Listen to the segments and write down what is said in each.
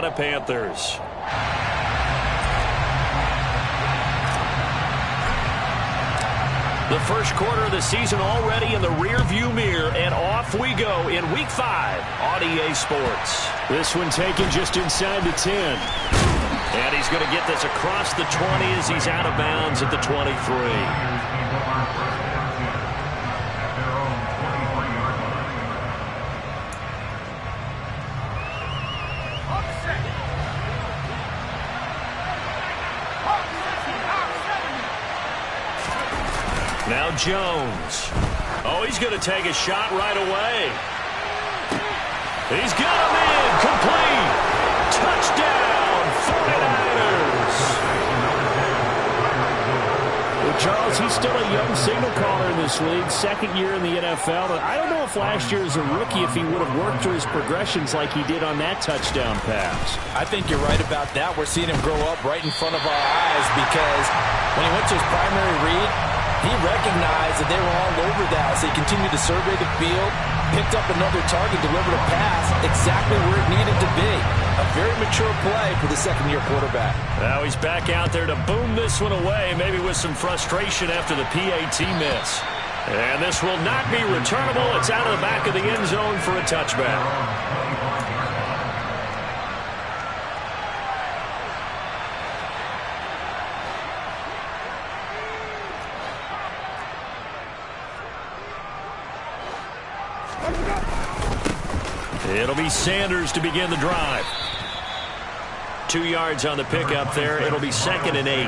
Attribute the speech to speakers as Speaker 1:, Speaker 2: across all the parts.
Speaker 1: Carolina Panthers. The first quarter of the season already in the rear-view mirror, and off we go in Week 5 on EA Sports.
Speaker 2: This one taken just inside the 10.
Speaker 1: And he's going to get this across the 20 as he's out of bounds at the 23. Now Jones. Oh, he's going to take a shot right away. He's got him in. Complete. Touchdown, 49ers.
Speaker 2: Well, Charles, he's still a young signal caller in this league. Second year in the NFL. And I don't know if last year as a rookie, if he would have worked through his progressions like he did on that touchdown pass.
Speaker 3: I think you're right about that. We're seeing him grow up right in front of our eyes because when he went to his primary read, he recognized that they were all over that, so he continued to survey the field, picked up another target, delivered a pass exactly where it needed to be. A very mature play for the second-year quarterback.
Speaker 1: Now he's back out there to boom this one away, maybe with some frustration after the PAT miss. And this will not be returnable. It's out of the back of the end zone for a touchback. It'll be Sanders to begin the drive. 2 yards on the pickup there. It'll be 2nd and 8.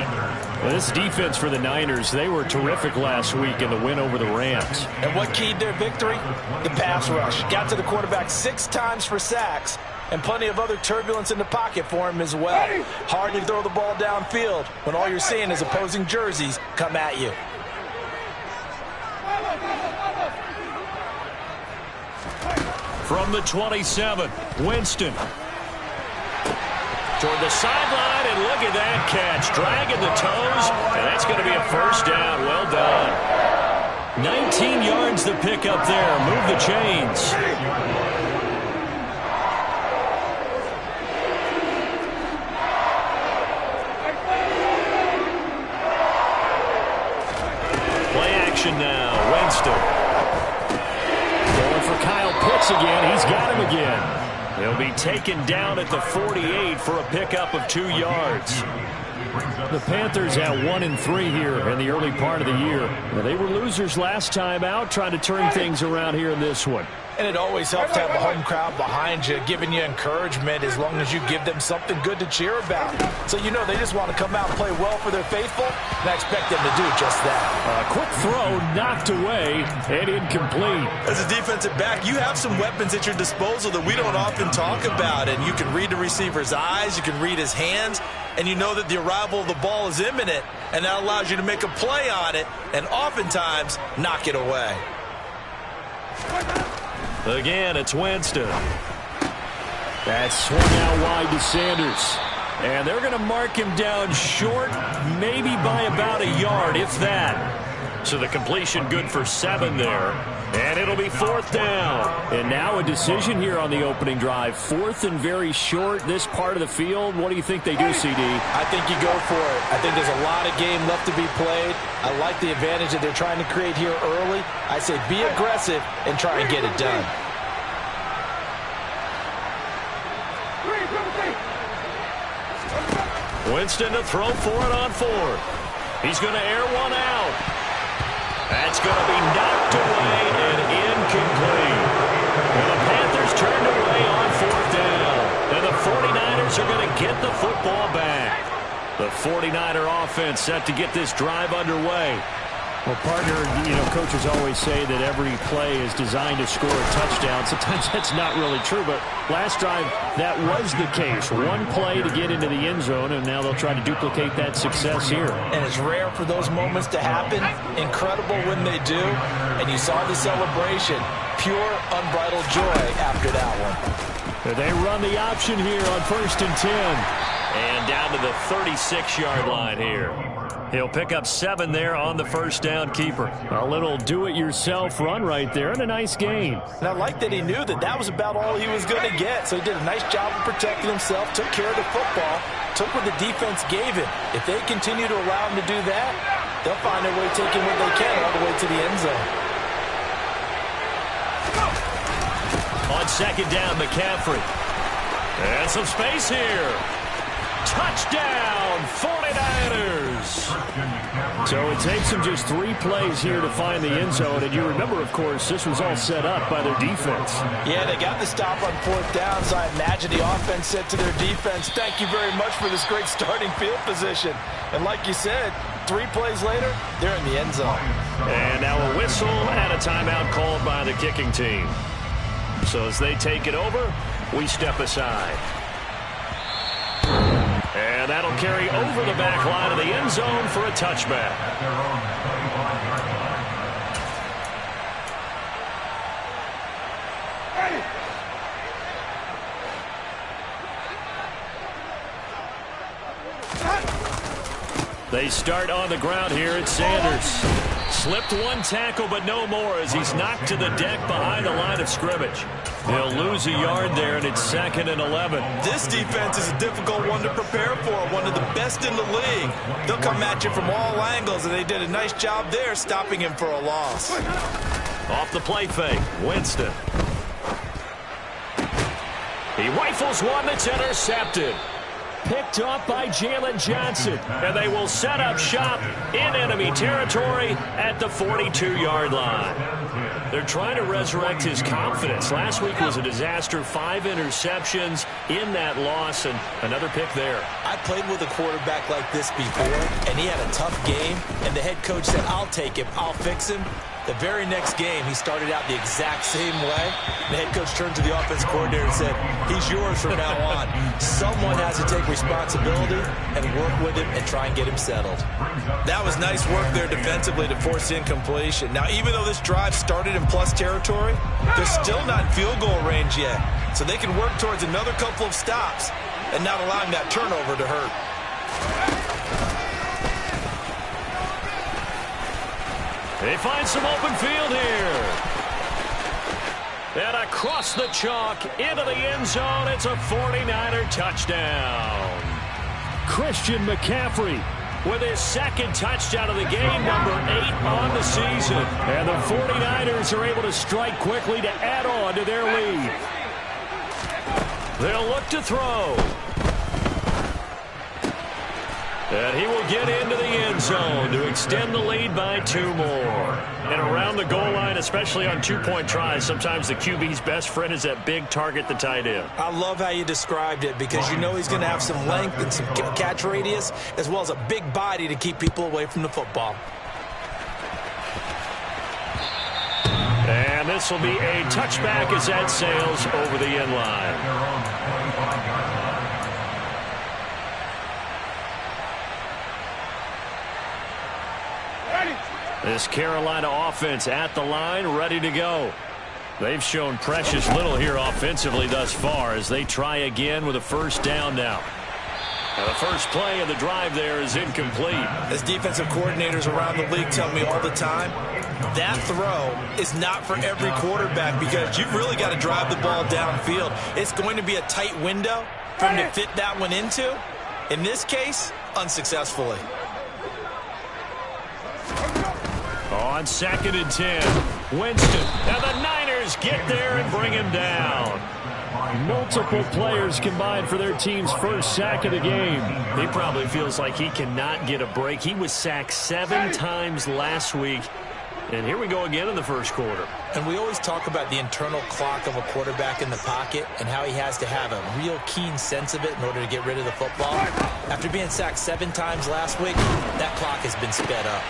Speaker 2: Well, this defense for the Niners, they were terrific last week in the win over the Rams.
Speaker 3: And what keyed their victory? The pass rush. Got to the quarterback 6 times for sacks, and plenty of other turbulence in the pocket for him as well. Hard to throw the ball downfield when all you're seeing is opposing jerseys come at you.
Speaker 1: From the 27, Winston. Toward the sideline, and look at that catch. Dragging the toes, and that's going to be a first down. Well done. 19 yards to pick up there. Move the chains. Play action now. Winston.
Speaker 2: For Kyle Pitts again. He's got him again.
Speaker 1: He'll be taken down at the 48 for a pickup of 2 yards.
Speaker 2: The Panthers at 1-3 here in the early part of the year. Now, they were losers last time out, trying to turn things around here in this one.
Speaker 3: And it always helps to have a home crowd behind you, giving you encouragement as long as you give them something good to cheer about. So you know they just want to come out and play well for their faithful, and I expect them to do just that.
Speaker 2: A quick throw knocked away and incomplete.
Speaker 4: As a defensive back, you have some weapons at your disposal that we don't often talk about, and you can read the receiver's eyes, you can read his hands, and you know that the arrival of the ball is imminent, and that allows you to make a play on it and oftentimes knock it away.
Speaker 1: Again, it's Winston.
Speaker 2: That's swung out wide to Sanders. And they're going to mark him down short, maybe by about a yard, if that.
Speaker 1: So the completion good for 7 there. And it'll be 4th down.
Speaker 2: And now a decision here on the opening drive. 4th and very short, this part of the field. What do you think they do, CD?
Speaker 3: I think you go for it. I think there's a lot of game left to be played. I like the advantage that they're trying to create here early. I say be aggressive and try and get it done.
Speaker 1: Winston to throw for it on 4th. He's going to air one out. That's going to be knocked away and incomplete. Well, the Panthers turned away on 4th down. And the 49ers are going to get the football back. The 49er offense set to get this drive underway.
Speaker 2: Well, partner, you know, coaches always say that every play is designed to score a touchdown. Sometimes that's not really true, but last drive, that was the case. One play to get into the end zone, and now they'll try to duplicate that success here.
Speaker 3: And it's rare for those moments to happen. Incredible when they do. And you saw the celebration. Pure, unbridled joy after that one.
Speaker 2: They run the option here on 1st and 10.
Speaker 1: And down to the 36-yard line here. He'll pick up 7 there on the first down keeper.
Speaker 2: A little do-it-yourself run right there and a nice gain.
Speaker 3: And I like that he knew that that was about all he was going to get. So he did a nice job of protecting himself, took care of the football, took what the defense gave him. If they continue to allow him to do that, they'll find their way taking what they can all the way to the end zone.
Speaker 1: On 2nd down, McCaffrey. And some space here. Touchdown, 49ers.
Speaker 2: So it takes them just 3 plays here to find the end zone. And you remember, of course, this was all set up by their defense.
Speaker 3: Yeah, they got the stop on 4th down, so I imagine the offense said to their defense, thank you very much for this great starting field position. And like you said, 3 plays later, they're in the end zone.
Speaker 1: And now a whistle and a timeout called by the kicking team. So as they take it over, we step aside. And that'll carry over the back line of the end zone for a touchback. They start on the ground here at Sanders. Slipped 1 tackle, but no more as he's knocked to the deck behind the line of scrimmage. They'll lose a yard there, and it's 2nd and 11.
Speaker 4: This defense is a difficult one to prepare for, one of the best in the league. They'll come at you from all angles, and they did a nice job there stopping him for a loss.
Speaker 1: Off the play fake, Winston. He rifles one that's intercepted.
Speaker 2: Picked off by Jalen Johnson.
Speaker 1: And they will set up shop in enemy territory at the 42-yard line. They're trying to resurrect his confidence. Last week was a disaster. 5 interceptions in that loss, and another pick there.
Speaker 3: I played with a quarterback like this before, and he had a tough game, and the head coach said, I'll take him, I'll fix him. The very next game, he started out the exact same way. The head coach turned to the offense coordinator and said, he's yours from now on. Someone has to take responsibility and work with him and try and get him settled.
Speaker 4: That was nice work there defensively to force incompletion. Now, even though this drive started in plus territory, they're still not in field goal range yet. So they can work towards another couple of stops and not allowing that turnover to hurt.
Speaker 1: They find some open field here. And across the chalk into the end zone, it's a 49er touchdown.
Speaker 2: Christian McCaffrey
Speaker 1: with his 2nd touchdown of the game, number 8 on the season.
Speaker 2: And the 49ers are able to strike quickly to add on to their lead.
Speaker 1: They'll look to throw. And he will get into the end zone to extend the lead by 2 more. And around the goal line, especially on 2-point tries, sometimes the QB's best friend is that big target, the tight end.
Speaker 3: I love how you described it because you know he's going to have some length and some catch radius as well as a big body to keep people away from the football.
Speaker 1: And this will be a touchback as that sails over the end line. This Carolina offense at the line, ready to go. They've shown precious little here offensively thus far as they try again with a 1st down now. And the first play of the drive there is incomplete.
Speaker 4: As defensive coordinators around the league tell me all the time, that throw is not for every quarterback because you've really got to drive the ball downfield. It's going to be a tight window for him to fit that one into. In this case, unsuccessfully.
Speaker 1: On 2nd and 10, Winston. Now the Niners get there and bring him down.
Speaker 2: Multiple players combined for their team's first sack of the game.
Speaker 1: He probably feels like he cannot get a break. He was sacked 7 times last week. And here we go again in the first quarter.
Speaker 3: And we always talk about the internal clock of a quarterback in the pocket and how he has to have a real keen sense of it in order to get rid of the football. After being sacked 7 times last week, that clock has been sped up.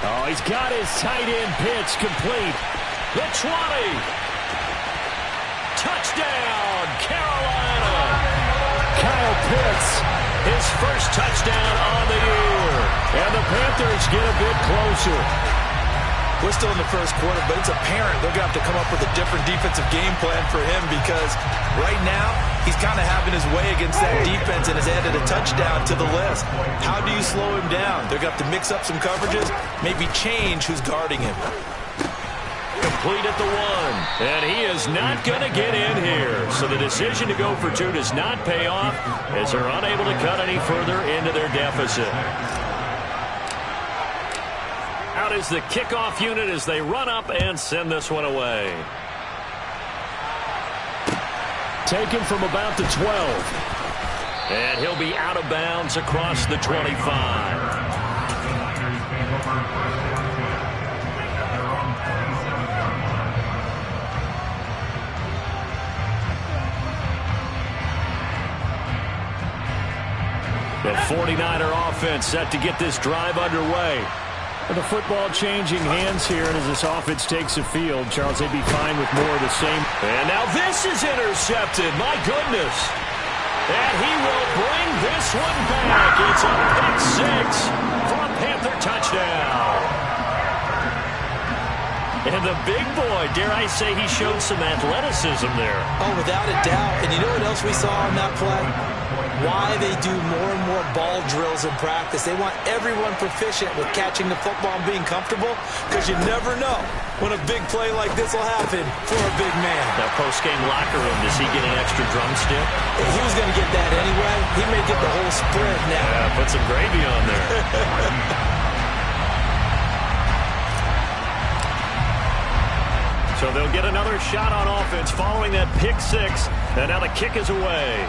Speaker 2: Oh, he's got his tight end pitch complete.
Speaker 1: The 20. Touchdown, Carolina.
Speaker 2: Kyle Pitts.
Speaker 1: His first touchdown on the year.
Speaker 2: And the Panthers get a bit closer.
Speaker 4: We're still in the first quarter, but it's apparent they're going to have to come up with a different defensive game plan for him because right now he's kind of having his way against that defense and has added a touchdown to the list. How do you slow him down? They're going to have to mix up some coverages, maybe change who's guarding him.
Speaker 1: Complete at the 1, and he is not going to get in here. So the decision to go for 2 does not pay off as they're unable to cut any further into their deficit. Out is the kickoff unit as they run up and send this one away.
Speaker 2: Taken from about the 12.
Speaker 1: And he'll be out of bounds across the 25. The 49er offense set to get this drive underway.
Speaker 2: The football changing hands here, and as this offense takes the field, Charles, they'd be fine with more of the same.
Speaker 1: And now this is intercepted. My goodness. And he will bring this one back. It's a pick 6 for a Panther touchdown. And the big boy, dare I say, he showed some athleticism there.
Speaker 4: Oh, without a doubt. And you know what else we saw on that play? Why they do more and more ball drills in practice. They want everyone proficient with catching the football and being comfortable because you never know when a big play like this will happen for a big man.
Speaker 1: That post-game locker room, does he get an extra drumstick?
Speaker 4: He was going to get that anyway. He may get the whole spread now.
Speaker 1: Yeah, put some gravy on there. So they'll get another shot on offense following that pick 6, and now the kick is away.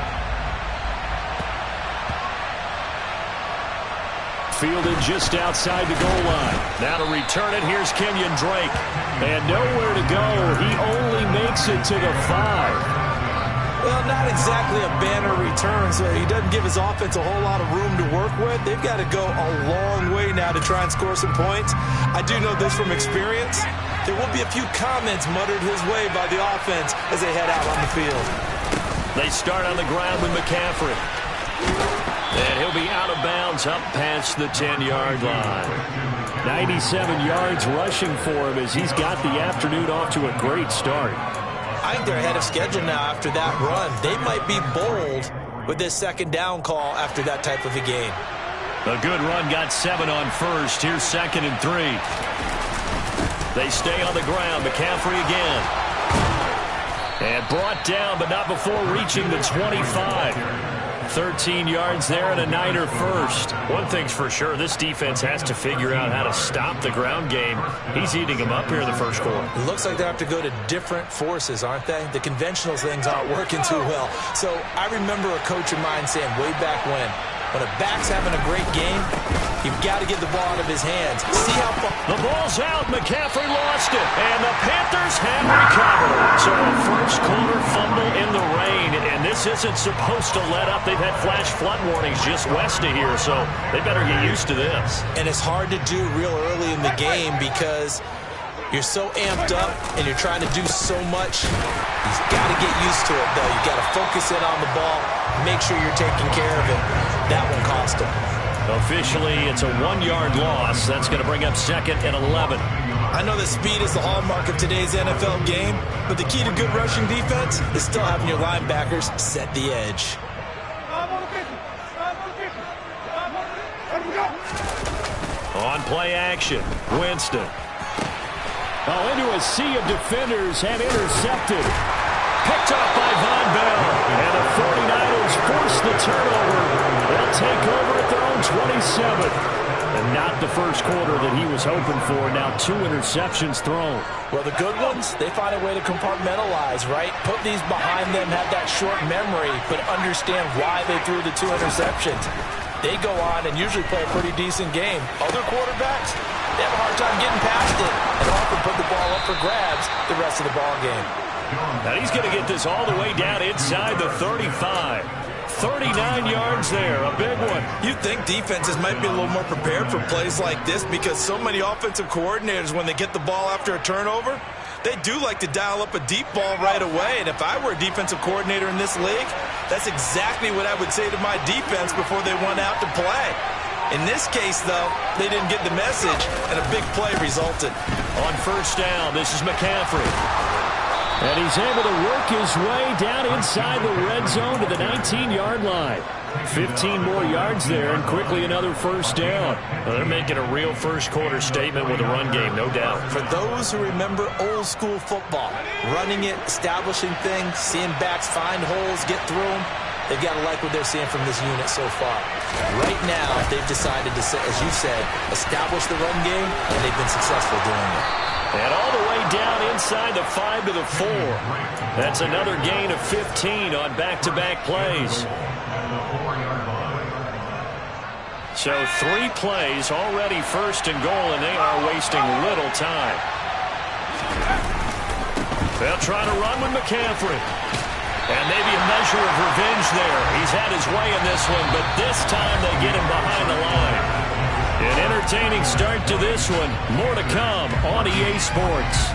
Speaker 2: Fielded just outside the goal line.
Speaker 1: Now to return it, here's Kenyon Drake.
Speaker 2: And nowhere to go. He only makes it to the 5.
Speaker 4: Well, not exactly a banner return, so he doesn't give his offense a whole lot of room to work with. They've got to go a long way now to try and score some points. I do know this from experience. There will be a few comments muttered his way by the offense as they head out on the field.
Speaker 1: They start on the ground with McCaffrey. And he'll be out of bounds up past the 10-yard line.
Speaker 2: 97 yards rushing for him as he's got the afternoon off to a great start.
Speaker 4: I think they're ahead of schedule now after that run. They might be bold with this second down call after that type of a game.
Speaker 1: A good run got 7 on first. Here's 2nd and 3. They stay on the ground. McCaffrey again. And brought down, but not before reaching the 25. 13 yards there and a Niner first. One thing's for sure, this defense has to figure out how to stop the ground game. He's eating them up here in the first quarter.
Speaker 4: It looks like they have to go to different forces, aren't they? The conventional things aren't working too well. So I remember a coach of mine saying way back when a back's having a great game, you've got to get the ball out of his hands. See how far.
Speaker 1: The ball's out. McCaffrey lost it. And the Panthers have recovered. So a first quarter fumble in the rain. And this isn't supposed to let up. They've had flash flood warnings just west of here. So they better get used to this.
Speaker 4: And it's hard to do real early in the game because you're so amped up and you're trying to do so much. You've got to get used to it, though. You've got to focus in on the ball, make sure you're taking care of it. That one cost him.
Speaker 1: Officially, it's a 1-yard loss. That's going to bring up 2nd and 11.
Speaker 4: I know that speed is the hallmark of today's NFL game, but the key to good rushing defense is still having your linebackers set the edge.
Speaker 1: On play action, Winston.
Speaker 2: Into a sea of defenders and intercepted.
Speaker 1: Picked up by Von Bell. And the 49ers force the turnover. They'll take over at their own 27.
Speaker 2: And not the first quarter that he was hoping for. Now 2 interceptions thrown.
Speaker 4: Well, the good ones, they find a way to compartmentalize, right? Put these behind them, have that short memory, but understand why they threw the 2 interceptions. They go on and usually play a pretty decent game. Other quarterbacks, they have a hard time getting past it and often put the ball up for grabs the rest of the ball game.
Speaker 1: And he's going to get this all the way down inside the 35. 39 yards there, a big one.
Speaker 4: You'd think defenses might be a little more prepared for plays like this because so many offensive coordinators, when they get the ball after a turnover, they do like to dial up a deep ball right away. And if I were a defensive coordinator in this league, that's exactly what I would say to my defense before they went out to play. In this case, though, they didn't get the message, and a big play resulted.
Speaker 2: On first down, this is McCaffrey. And he's able to work his way down inside the red zone to the 19-yard line. 15 more yards there, and quickly another first down.
Speaker 1: Well, they're making a real first-quarter statement with a run game, no doubt.
Speaker 4: For those who remember old-school football, running it, establishing things, seeing backs find holes, get through them, they've got to like what they're seeing from this unit so far. Right now, they've decided to, as you said, establish the run game, and they've been successful doing it.
Speaker 2: And all the way down inside the 5 to the 4. That's another gain of 15 on back-to-back plays. So 3 plays, already first and goal, and they are wasting little time. They'll try to run with McCaffrey. And maybe a measure of revenge there. He's had his way in this one, but this time they get him behind the line. An entertaining start to this one. More to come on EA Sports.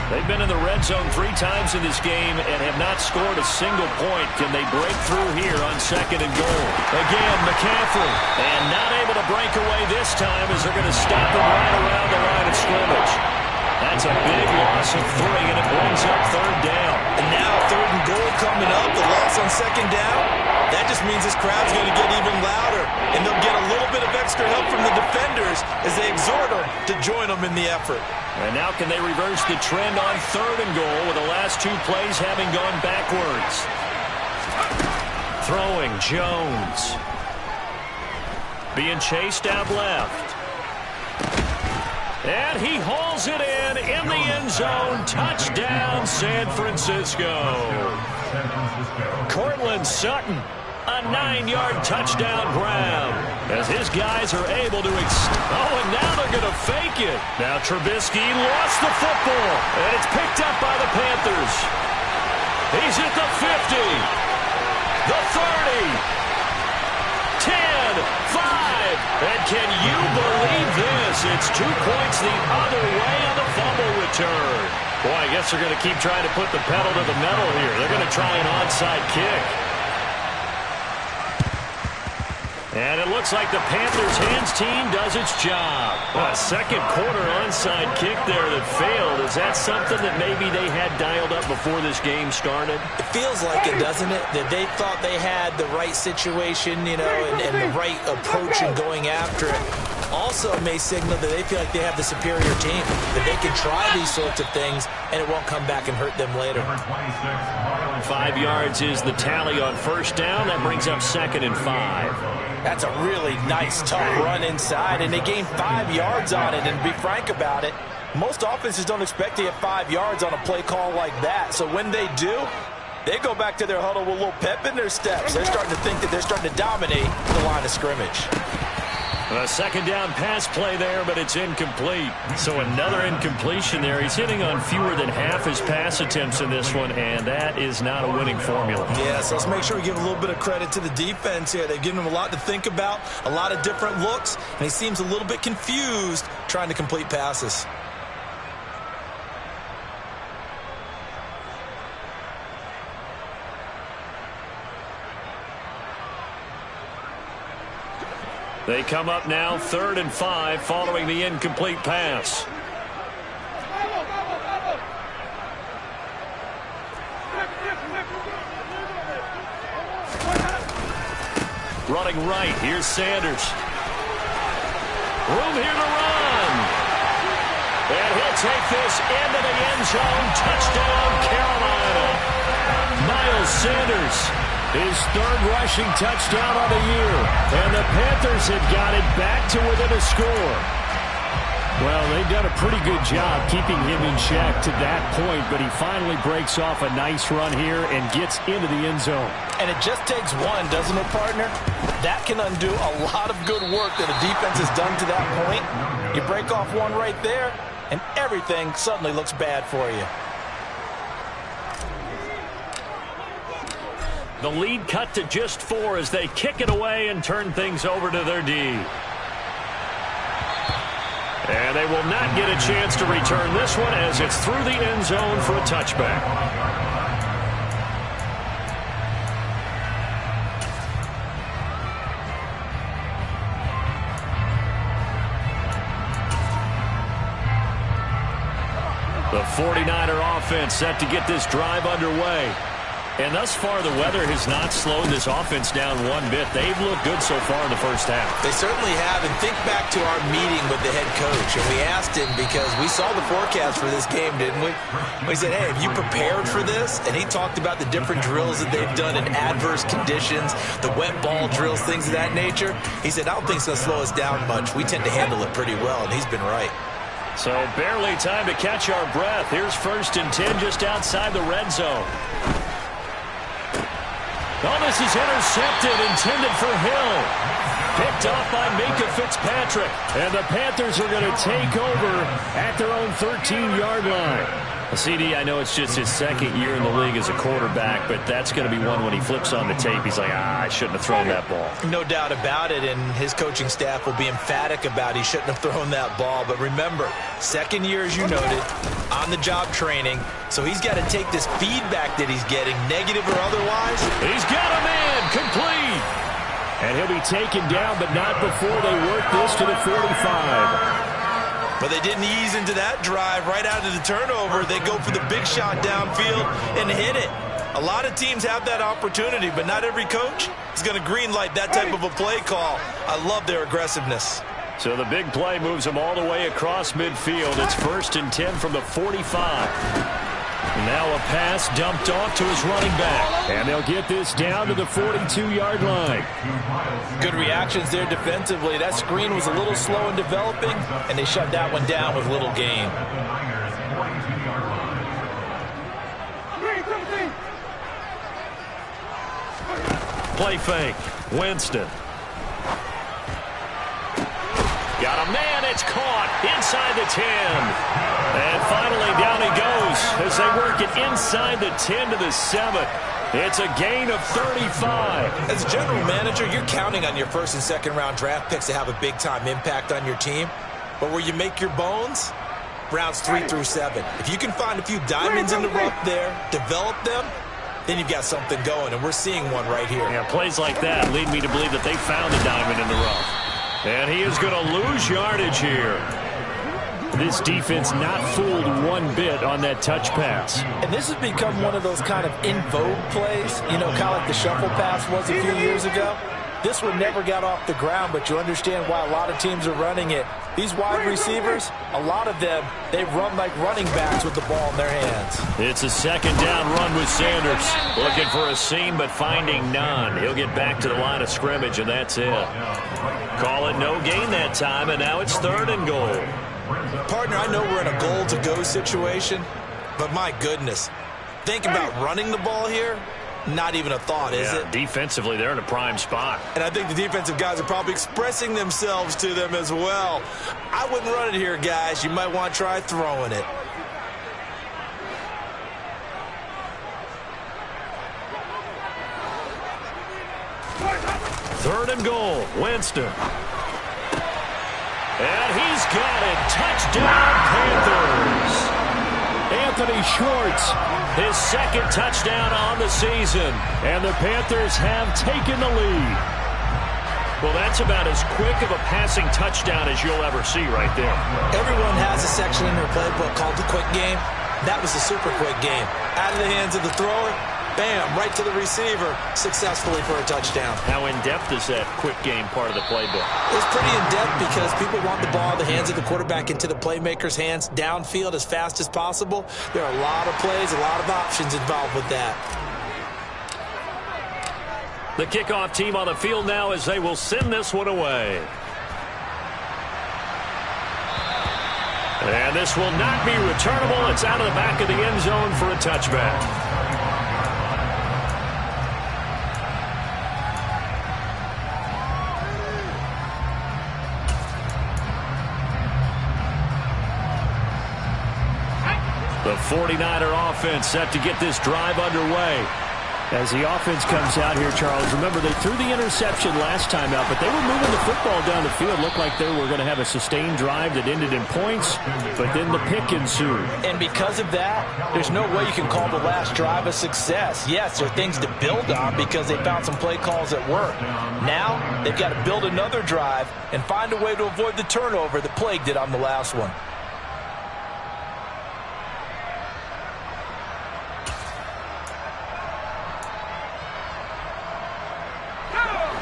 Speaker 2: They've been in the red zone 3 times in this game and have not scored a single point. Can they break through here on second and goal? Again, McCaffrey. And not able to break away this time as they're going to stop him right around the line of scrimmage. That's a big loss of 3, and it brings up third down.
Speaker 4: And now third and goal coming up, the loss on second down. That just means this crowd's going to get even louder, and they'll get a little bit of extra help from the defenders as they exhort them to join them in the effort.
Speaker 2: And now can they reverse the trend on third and goal with the last 2 plays having gone backwards? Throwing Jones. Being chased out left. And he hauls it in the end zone. Touchdown, San Francisco. Cortland Sutton, a 9-yard touchdown grab. As his guys are able to and now they're going to fake it. Now Trubisky lost the football, and it's picked up by the Panthers. He's at the 50, the 30, 10, 5. And can you believe this? It's 2 points the other way on the fumble return. Boy, I guess they're going to keep trying to put the pedal to the metal here. They're going to try an onside kick. And it looks like the Panthers' hands team does its job. A second quarter onside kick there that failed. Is that something that maybe they had dialed up before this game started?
Speaker 4: It feels like it, doesn't it? That they thought they had the right situation, and the right approach in going after it. Also may signal that they feel like they have the superior team, that they can try these sorts of things, and it won't come back and hurt them later.
Speaker 2: 5 yards is the tally on first down. That brings up second and 5.
Speaker 3: That's a really nice, tough run inside, and they gained 5 yards on it. And to be frank about it, most offenses don't expect to get 5 yards on a play call like that. So when they do, they go back to their huddle with a little pep in their steps. They're starting to think that they're starting to dominate the line of scrimmage.
Speaker 2: A second down pass play there, but it's incomplete. So another incompletion there. He's hitting on fewer than half his pass attempts in this one, and that is not a winning formula.
Speaker 4: Yeah, so let's make sure we give a little bit of credit to the defense here. They've given him a lot to think about, a lot of different looks, and he seems a little bit confused trying to complete passes.
Speaker 2: They come up now, 3rd and 5, following the incomplete pass. Running right, here's Sanders. Room here to run. And he'll take this into the end zone. Touchdown, Carolina. Miles Sanders. His 3rd rushing touchdown of the year. And the Panthers have got it back to within a score. Well, they've done a pretty good job keeping him in check to that point, but he finally breaks off a nice run here and gets into the end zone.
Speaker 3: And it just takes one, doesn't it, partner? That can undo a lot of good work that a defense has done to that point. You break off one right there, and everything suddenly looks bad for you.
Speaker 2: The lead cut to just 4 as they kick it away and turn things over to their D. And they will not get a chance to return this one as it's through the end zone for a touchback. The 49er offense set to get this drive underway. And thus far, the weather has not slowed this offense down one bit. They've looked good so far in the first half.
Speaker 3: They certainly have. And think back to our meeting with the head coach. And we asked him because we saw the forecast for this game, didn't we? We said, hey, have you prepared for this? And he talked about the different drills that they've done in adverse conditions, the wet ball drills, things of that nature. He said, I don't think it's going to slow us down much. We tend to handle it pretty well, and he's been right.
Speaker 2: So barely time to catch our breath. Here's 1st and 10 just outside the red zone. Oh, this is intercepted, intended for Hill. Picked off by Minkah Fitzpatrick. And the Panthers are going to take over at their own 13-yard line. CD, I know it's just his 2nd year in the league as a quarterback, but that's going to be one when he flips on the tape. He's like, I shouldn't have thrown that ball.
Speaker 3: No doubt about it, and his coaching staff will be emphatic about he shouldn't have thrown that ball. But remember, 2nd year, as you noted, on-the-job training, so he's got to take this feedback that he's getting, negative or otherwise.
Speaker 2: He's got a man, complete. And he'll be taken down, but not before they work this to the 45.
Speaker 4: But they didn't ease into that drive right out of the turnover. They go for the big shot downfield and hit it. A lot of teams have that opportunity, but not every coach is going to green light that type of a play call. I love their aggressiveness.
Speaker 2: So the big play moves them all the way across midfield. It's 1st and 10 from the 45. Now a pass dumped off to his running back. And they'll get this down to the 42-yard line.
Speaker 3: Good reactions there defensively. That screen was a little slow in developing, and they shut that one down with little gain.
Speaker 2: Play fake. Winston. Got a man. It's caught inside the 10. And finally down he goes as they work it inside the 10 to the 7. It's a gain of 35.
Speaker 3: As a general manager, you're counting on your 1st and 2nd round draft picks to have a big-time impact on your team. But where you make your bones, rounds 3 through 7. If you can find a few diamonds in the rough there, develop them, then you've got something going, and we're seeing one right here.
Speaker 2: Yeah, plays like that lead me to believe that they found a diamond in the rough. And he is going to lose yardage here. This defense not fooled one bit on that touch pass.
Speaker 3: And this has become one of those kind of in vogue plays, you know, kind of like the shuffle pass was a few years ago. This one never got off the ground, but you understand why a lot of teams are running it. These wide receivers, a lot of them, they run like running backs with the ball in their hands.
Speaker 2: It's a 2nd down run with Sanders. Looking for a seam, but finding none. He'll get back to the line of scrimmage, and that's it. Call it no gain that time, and now it's 3rd and goal.
Speaker 4: Partner, I know we're in a goal-to-go situation, but my goodness, think about running the ball here. Not even a thought, is it?
Speaker 2: Defensively, they're in a prime spot.
Speaker 4: And I think the defensive guys are probably expressing themselves to them as well. I wouldn't run it here, guys. You might want to try throwing it.
Speaker 2: Third and goal, Winston. And he's got it. Touchdown, Panthers. Anthony Schwartz, his 2nd touchdown on the season. And the Panthers have taken the lead. Well, that's about as quick of a passing touchdown as you'll ever see right there.
Speaker 3: Everyone has a section in their playbook called the quick game. That was the super quick game. Out of the hands of the thrower, bam, right to the receiver, successfully for a touchdown.
Speaker 2: How in-depth is that quick game part of the playbook?
Speaker 3: It's pretty in-depth because people want the ball in the hands of the quarterback into the playmaker's hands downfield as fast as possible. There are a lot of plays, a lot of options involved with that.
Speaker 2: The kickoff team on the field now as they will send this one away. And this will not be returnable. It's out of the back of the end zone for a touchback. The 49er offense set to get this drive underway. As the offense comes out here, Charles, remember they threw the interception last time out, but they were moving the football down the field. Looked like they were going to have a sustained drive that ended in points, but then the pick ensued.
Speaker 3: And because of that, there's no way you can call the last drive a success. Yes, there are things to build on because they found some play calls that work. Now, they've got to build another drive and find a way to avoid the turnover that plagued it on the last one.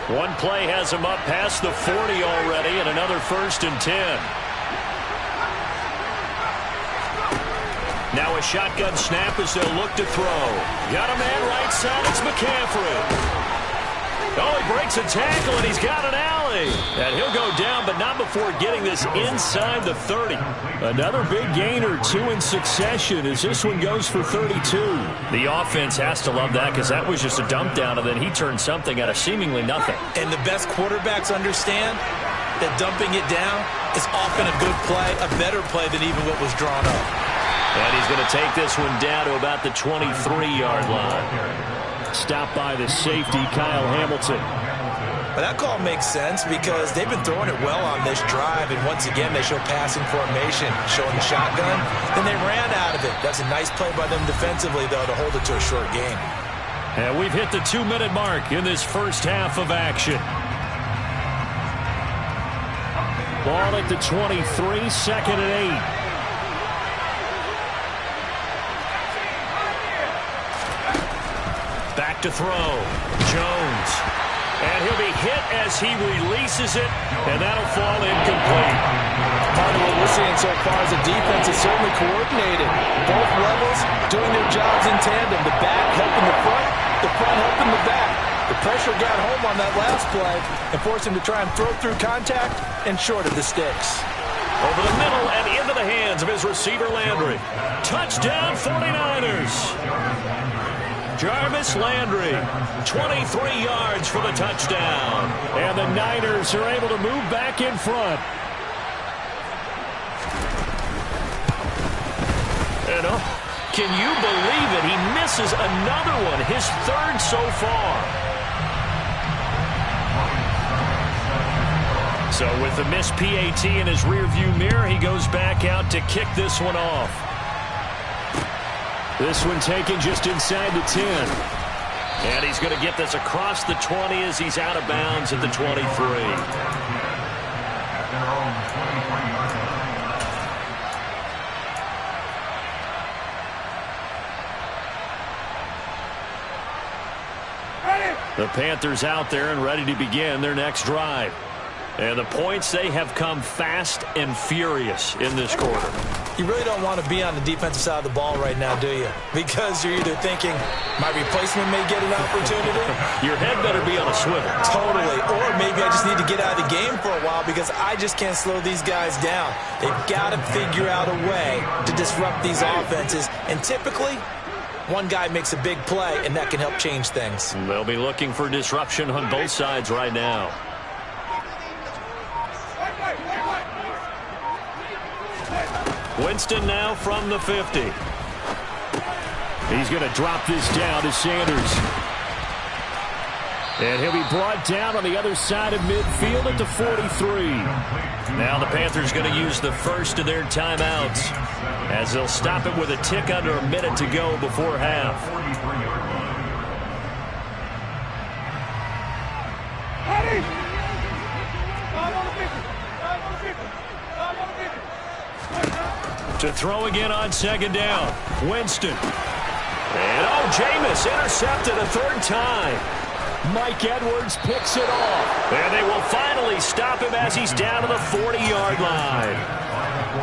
Speaker 1: One play has him up past the 40 already, and another 1st and 10. Now a shotgun snap as they'll look to throw. Got a man right side. It's McCaffrey. Oh, he breaks a tackle, and he's got an alley. And he'll go down, but not before getting this inside the 30. Another big gain or 2 in succession as this one goes for 32. The offense has to love that because that was just a dump down, and then he turned something out of seemingly nothing.
Speaker 4: And the best quarterbacks understand that dumping it down is often a good play, a better play than even what was drawn up.
Speaker 1: And he's going to take this one down to about the 23-yard line.
Speaker 2: Stopped by the safety, Kyle Hamilton.
Speaker 4: But that call makes sense because they've been throwing it well on this drive, and once again they show passing formation, showing the shotgun. Then they ran out of it. That's a nice play by them defensively, though, to hold it to a short game.
Speaker 1: And we've hit the 2-minute mark in this first half of action.
Speaker 2: Ball at the 23, 2nd and 8.
Speaker 1: Back to throw. Jones. And he'll be hit as he releases it, and that'll fall incomplete.
Speaker 3: Part of what we're seeing so far is the defense is certainly coordinated. Both levels doing their jobs in tandem. The back helping the front helping the back. The pressure got home on that last play and forced him to try and throw through contact and short of the sticks.
Speaker 1: Over the middle and into the hands of his receiver, Landry. Touchdown, 49ers. Jarvis Landry, 23 yards for the touchdown.
Speaker 2: And the Niners are able to move back in front.
Speaker 1: And can you believe it? He misses another one, his 3rd so far. So with the missed PAT in his rearview mirror, he goes back out to kick this one off.
Speaker 2: This one taken just inside the 10.
Speaker 1: And he's going to get this across the 20 as he's out of bounds at the 23. The Panthers out there and ready to begin their next drive. And the points, they have come fast and furious in this quarter.
Speaker 4: You really don't want to be on the defensive side of the ball right now, do you? Because you're either thinking, my replacement may get an opportunity.
Speaker 1: Your head better be on a swivel.
Speaker 4: Totally. Or maybe I just need to get out of the game for a while because I just can't slow these guys down. They've got to figure out a way to disrupt these offenses. And typically, one guy makes a big play, and that can help change things.
Speaker 1: They'll be looking for disruption on both sides right now. Winston now from the 50.
Speaker 2: He's going to drop this down to Sanders. And he'll be brought down on the other side of midfield at the 43.
Speaker 1: Now the Panthers going to use the first of their timeouts as they'll stop it with a tick under a minute to go before half. To throw again on 2nd down. Winston. And Jameis intercepted a 3rd time.
Speaker 2: Mike Edwards picks it off.
Speaker 1: And they will finally stop him as he's down to the 40-yard line.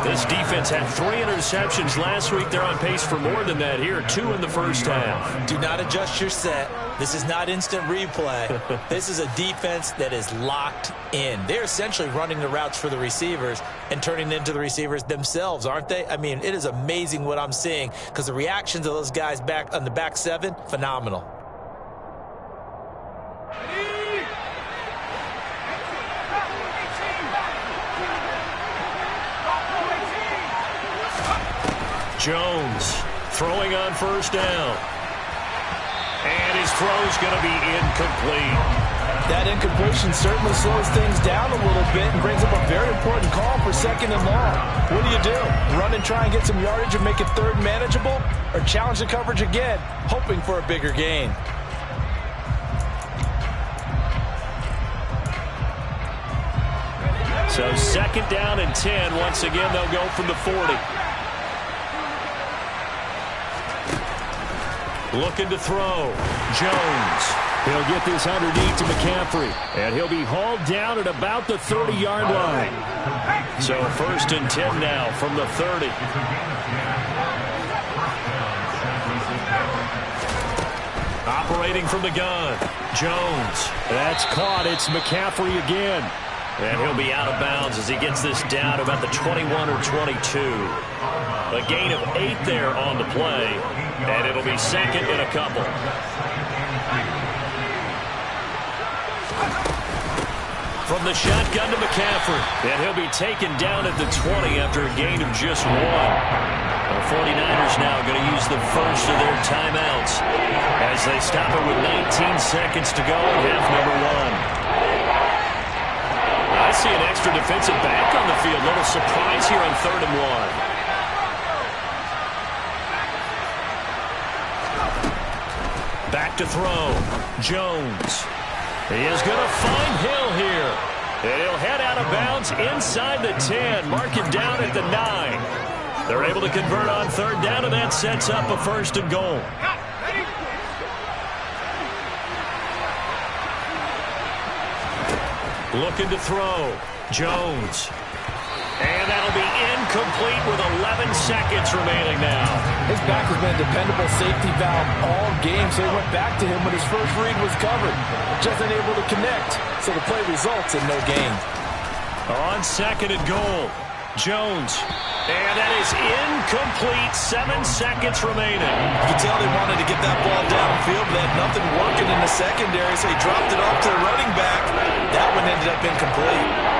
Speaker 1: This defense had 3 interceptions last week. They're on pace for more than that here. 2 in the first half.
Speaker 4: Do not adjust your set. This is not instant replay. This is a defense that is locked in. They're essentially running the routes for the receivers and turning into the receivers themselves, aren't they? I mean, it is amazing what I'm seeing because the reactions of those guys back on the back 7, phenomenal.
Speaker 1: Jones throwing on 1st down. And his throw's going to be incomplete.
Speaker 3: That incompletion certainly slows things down a little bit and brings up a very important call for 2nd and long. What do? Run and try and get some yardage and make it 3rd manageable? Or challenge the coverage again, hoping for a bigger gain?
Speaker 2: So 2nd down and 10. Once again, they'll go from the 40.
Speaker 1: Looking to throw. Jones.
Speaker 2: He'll get this underneath to McCaffrey. And he'll be hauled down at about the 30-yard line.
Speaker 1: So 1st and 10 now from the 30. Operating from the gun. Jones.
Speaker 2: That's caught. It's McCaffrey again.
Speaker 1: And he'll be out of bounds as he gets this down to about the 21 or 22. A gain of 8 there on the play. And it'll be 2nd and a couple. From the shotgun to McCaffrey. And he'll be taken down at the 20 after a gain of just 1. The 49ers now going to use the first of their timeouts as they stop it with 19 seconds to go in half number 1. I see an extra defensive back on the field. Little surprise here on 3rd and 1. Back to throw. Jones. He is going to find Hill here. And he'll head out of bounds inside the 10. Mark him down at the 9. They're able to convert on 3rd down, and that sets up a 1st and goal. Looking to throw. Jones. And that'll be incomplete with 11 seconds remaining now.
Speaker 3: His back has been a dependable safety valve all game, so he went back to him when his first read was covered. Just unable to connect, so the play results in no gain.
Speaker 1: On 2nd and goal, Jones. And that is incomplete. 7 seconds remaining.
Speaker 4: You can tell they wanted to get that ball downfield, but they had nothing working in the secondary, so he dropped it off to the running back. That one ended up incomplete.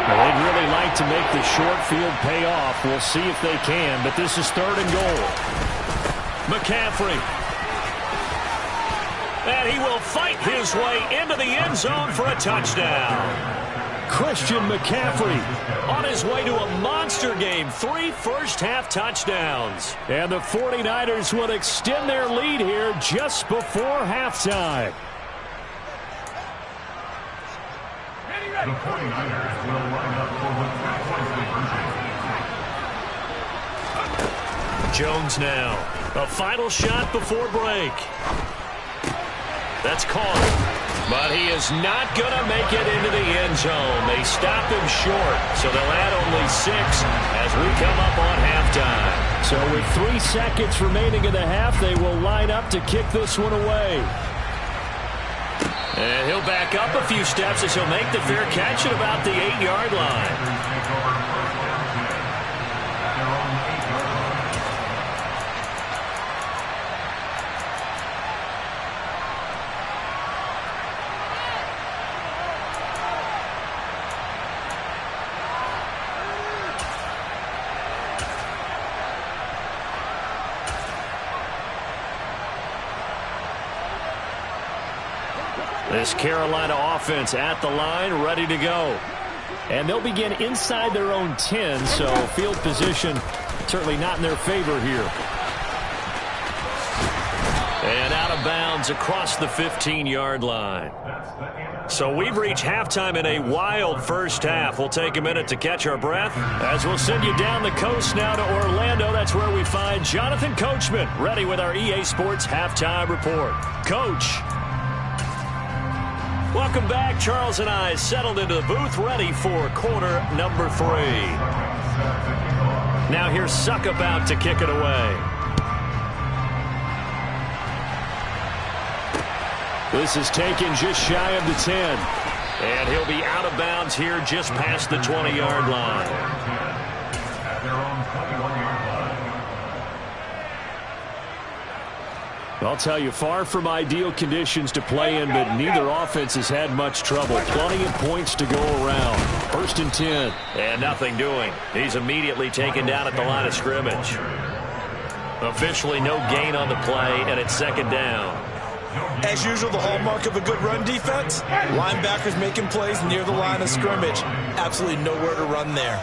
Speaker 2: Well, they'd really like to make the short field pay off. We'll see if they can, but this is 3rd and goal.
Speaker 1: McCaffrey. And he will fight his way into the end zone for a touchdown.
Speaker 2: Christian McCaffrey
Speaker 1: on his way to a monster game. 3 first-half touchdowns.
Speaker 2: And the 49ers will extend their lead here just before halftime.
Speaker 5: The 49ers will line up for the
Speaker 1: Jones now. A final shot before break. That's caught. But he is not going to make it into the end zone. They stop him short, so they'll add only 6 as we come up on halftime.
Speaker 2: So with 3 seconds remaining in the half, they will line up to kick this one away.
Speaker 1: And he'll back up a few steps as he'll make the fair catch at about the 8-yard line. This Carolina offense at the line, ready to go.
Speaker 2: And they'll begin inside their own 10, so field position certainly not in their favor here.
Speaker 1: And out of bounds across the 15-yard line. So we've reached halftime in a wild first half. We'll take a minute to catch our breath as we'll send you down the coast now to Orlando. That's where we find Jonathan Coachman, ready with our EA Sports Halftime Report. Coach. Welcome back. Charles and I settled into the booth, ready for quarter number 3. Now here's Succop out to kick it away.
Speaker 2: This is taken just shy of the 10.
Speaker 1: And he'll be out of bounds here just past the 20-yard line.
Speaker 5: At their own 21-yard line.
Speaker 2: I'll tell you, far from ideal conditions to play in, but neither offense has had much trouble. Plenty of points to go around. 1st and 10.
Speaker 1: And nothing doing. He's immediately taken down at the line of scrimmage. Officially no gain on the play, and it's 2nd down.
Speaker 4: As usual, the hallmark of a good run defense, linebackers making plays near the line of scrimmage. Absolutely nowhere to run there.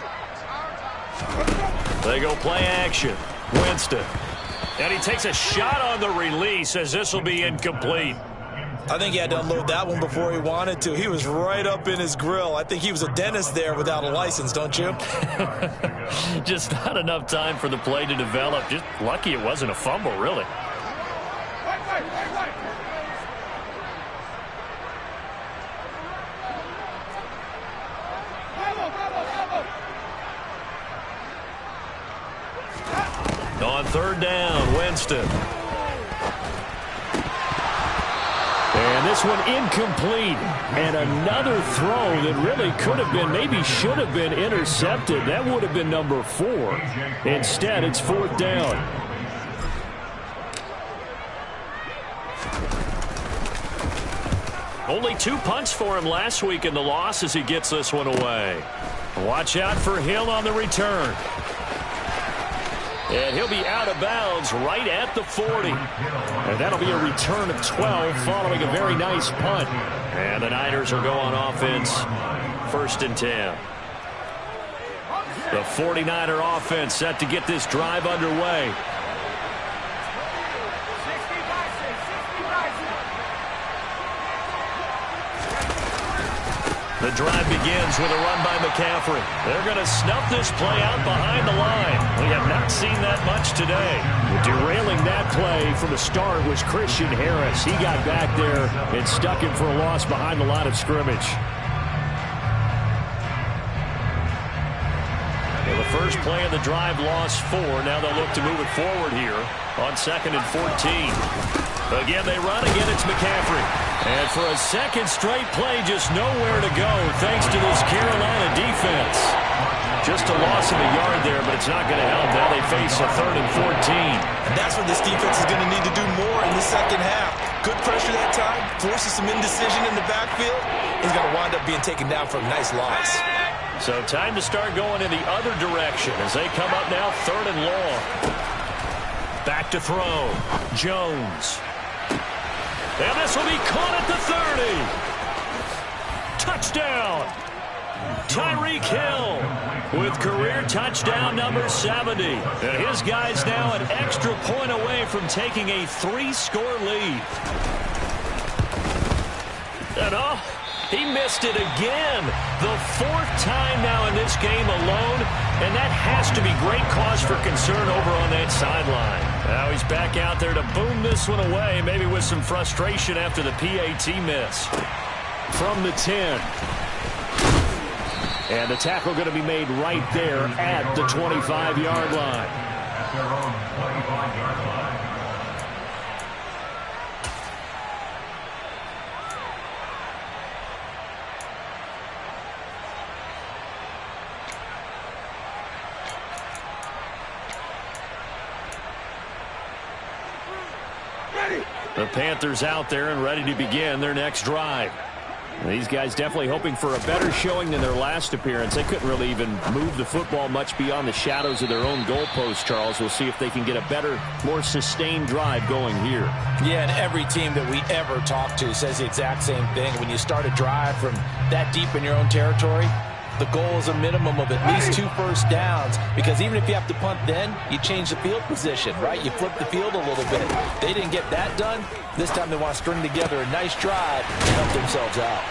Speaker 1: They go play action. Winston. And he takes a shot on the release as this will be incomplete.
Speaker 4: I think he had to unload that one before he wanted to. He was right up in his grill. I think he was a dentist there without a license, don't you?
Speaker 1: Just not enough time for the play to develop. Just lucky it wasn't a fumble, really. On 3rd down, Winston.
Speaker 2: And this one incomplete. And another throw that really could have been, maybe should have been intercepted. That would have been number 4. Instead, it's 4th down.
Speaker 1: Only 2 punts for him last week in the loss as he gets this one away. Watch out for Hill on the return. And he'll be out of bounds right at the 40.
Speaker 2: And that'll be a return of 12 following a very nice punt.
Speaker 1: And the Niners will go on offense. 1st and 10. The 49er offense set to get this drive underway. The drive begins with a run by McCaffrey. They're going to snuff this play out behind the line. We have not seen that much today.
Speaker 2: Derailing that play from the start was Christian Harris. He got back there and stuck him for a loss behind the line of scrimmage.
Speaker 1: Well, the first play of the drive lost 4. Now they'll look to move it forward here on 2nd and 14. Again, they run. Again, it's McCaffrey. And for a second straight play, just nowhere to go thanks to this Carolina defense. Just a loss of a yard there, but it's not going to help. Now they face a 3rd and 14.
Speaker 4: And that's what this defense is going to need to do more in the second half. Good pressure that time, forces some indecision in the backfield. He's going to wind up being taken down for a nice loss.
Speaker 1: So time to start going in the other direction as they come up now 3rd and long. Back to throw. Jones. And this will be caught at the 30. Touchdown. Tyreek Hill with career touchdown number 70. And his guys now an extra point away from taking a 3-score lead. And he missed it again. The 4th time now in this game alone. And that has to be great cause for concern over on that sideline. Now he's back out there to boom this one away, maybe with some frustration after the PAT miss.
Speaker 2: From the 10. And the tackle going to be made right there at the 25-yard line.
Speaker 5: At their own 25-yard line.
Speaker 2: The Panthers out there and ready to begin their next drive. These guys definitely hoping for a better showing than their last appearance. They couldn't really even move the football much beyond the shadows of their own goalpost, Charles. We'll see if they can get a better, more sustained drive going here.
Speaker 3: Yeah, and every team that we ever talk to says the exact same thing. When you start a drive from that deep in your own territory, the goal is a minimum of at least 2 first downs, because even if you have to punt then, you change the field position, right? You flip the field a little bit. They didn't get that done. This time they want to string together a nice drive and help themselves out.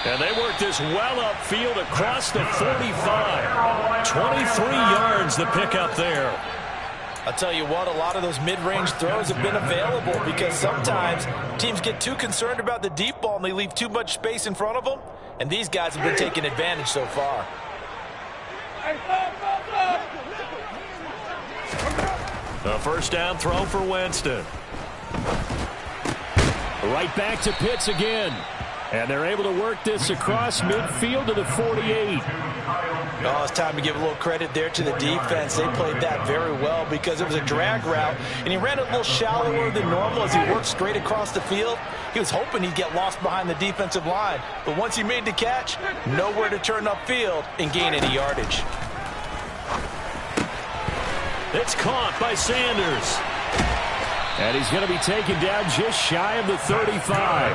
Speaker 1: And they work this well upfield across the 45. 23 yards the pickup there.
Speaker 3: I'll tell you what, a lot of those mid-range throws have been available because sometimes teams get too concerned about the deep ball and they leave too much space in front of them. And these guys have been taking advantage so far.
Speaker 1: A first down throw for Winston.
Speaker 2: Right back to Pitts again. And they're able to work this across midfield to the 48.
Speaker 3: Oh, it's time to give a little credit there to the defense. They played that very well because it was a drag route, and he ran a little shallower than normal as he worked straight across the field. He was hoping he'd get lost behind the defensive line, but once he made the catch, nowhere to turn upfield and gain any yardage.
Speaker 2: It's caught by Sanders. And he's going to be taken down just shy of the 35.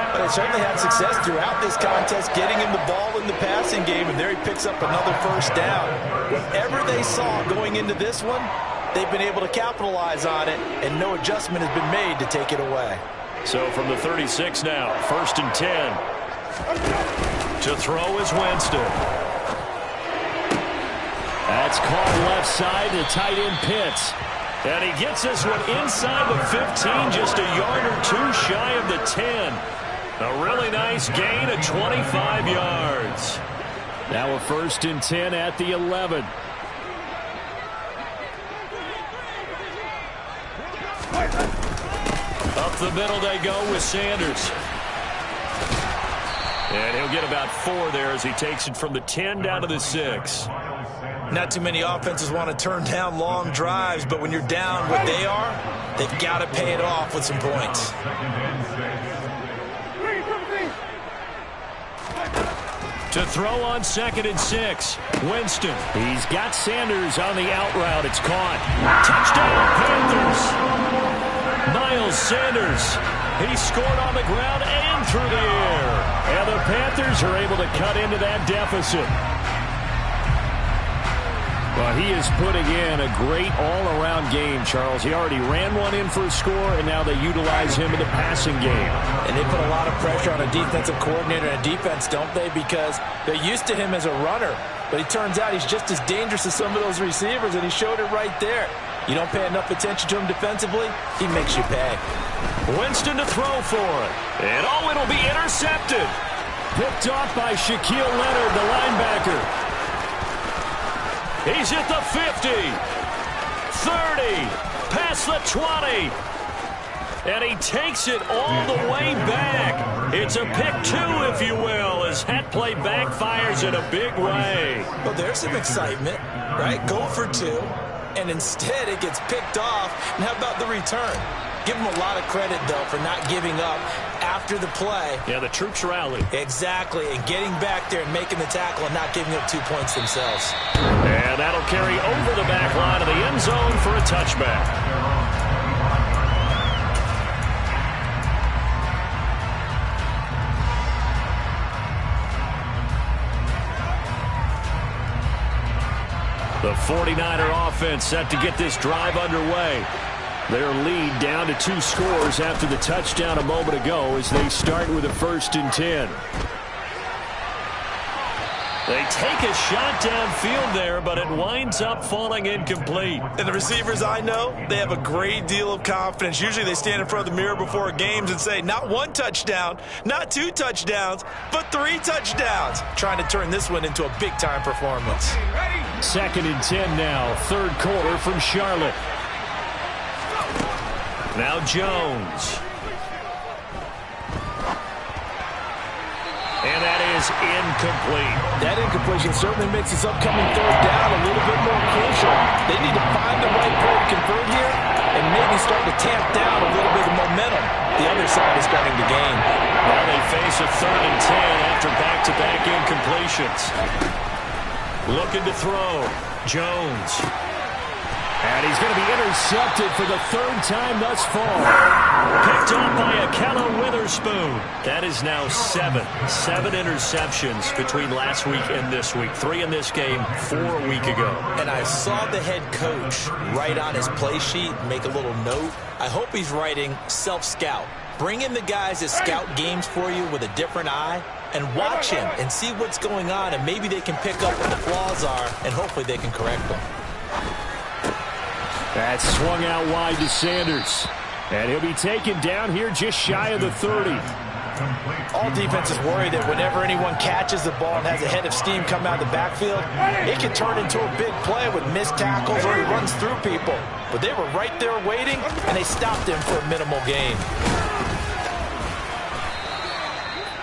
Speaker 3: But they certainly had success throughout this contest, getting him the ball in the passing game, and there he picks up another first down. Whatever they saw going into this one, they've been able to capitalize on it, and no adjustment has been made to take it away.
Speaker 2: So from the 36 now, 1st and 10. To throw is Winston. That's caught left side to tight end Pitts. And he gets this one inside the 15, just a yard or two shy of the 10. A really nice gain of 25 yards. Now a 1st and 10 at the 11. Up the middle they go with Sanders. And he'll get about 4 there as he takes it from the 10 down to the 6.
Speaker 3: Not too many offenses want to turn down long drives, but when you're down what they are, they've got to pay it off with some points.
Speaker 2: To throw on 2nd and 6, Winston. He's got Sanders on the out route. It's caught. Touchdown, Panthers. Miles Sanders. He scored on the ground and through the air. And the Panthers are able to cut into that deficit. Well, he is putting in a great all-around game, Charles. He already ran one in for a score, and now they utilize him in the passing game.
Speaker 3: And they put a lot of pressure on a defensive coordinator and a defense, don't they? Because they're used to him as a runner. But it turns out he's just as dangerous as some of those receivers, and he showed it right there. You don't pay enough attention to him defensively, he makes you pay.
Speaker 2: Winston to throw for it. And it'll be intercepted. Picked off by Shaquille Leonard, the linebacker. He's at the 50, 30, past the 20, and he takes it all the way back. It's a pick 2, if you will, as that play backfires in a big way.
Speaker 3: Well, there's some excitement, right? Go for 2, and instead it gets picked off. And how about the return? Give him a lot of credit, though, for not giving up after the play.
Speaker 2: Yeah, the troops rallied.
Speaker 3: Exactly, and getting back there and making the tackle and not giving up 2 points themselves.
Speaker 2: And that'll carry over the back line of the end zone for a touchback. The 49er offense set to get this drive underway. Their lead down to 2 scores after the touchdown a moment ago as they start with a 1st and 10. They take a shot downfield there, but it winds up falling incomplete.
Speaker 4: And the receivers I know, they have a great deal of confidence. Usually they stand in front of the mirror before games and say, not 1 touchdown, not 2 touchdowns, but 3 touchdowns. Trying to turn this one into a big-time performance.
Speaker 2: 2nd and 10 now, 3rd quarter from Charlotte. Now Jones. And that is incomplete.
Speaker 3: That incompletion certainly makes this upcoming 3rd down a little bit more crucial. They need to find the right play to convert here and maybe start to tamp down a little bit of momentum. The other side is starting to gain.
Speaker 2: Now they face a 3rd and 10 after back-to-back incompletions. Looking to throw. Jones. And he's going to be intercepted for the 3rd time thus far. Picked up by Ahkello Witherspoon. That is now 7 interceptions between last week and this week. 3 in this game, 4 a week ago.
Speaker 3: And I saw the head coach write on his play sheet, make a little note. I hope he's writing self-scout. Bring in the guys that scout games for you with a different eye and watch him and see what's going on, and maybe they can pick up what the flaws are, and hopefully they can correct them.
Speaker 2: That's swung out wide to Sanders. And he'll be taken down here just shy of the 30.
Speaker 3: All defenses worry that whenever anyone catches the ball and has a head of steam come out of the backfield, it can turn into a big play with missed tackles or he runs through people. But they were right there waiting, and they stopped him for a minimal gain.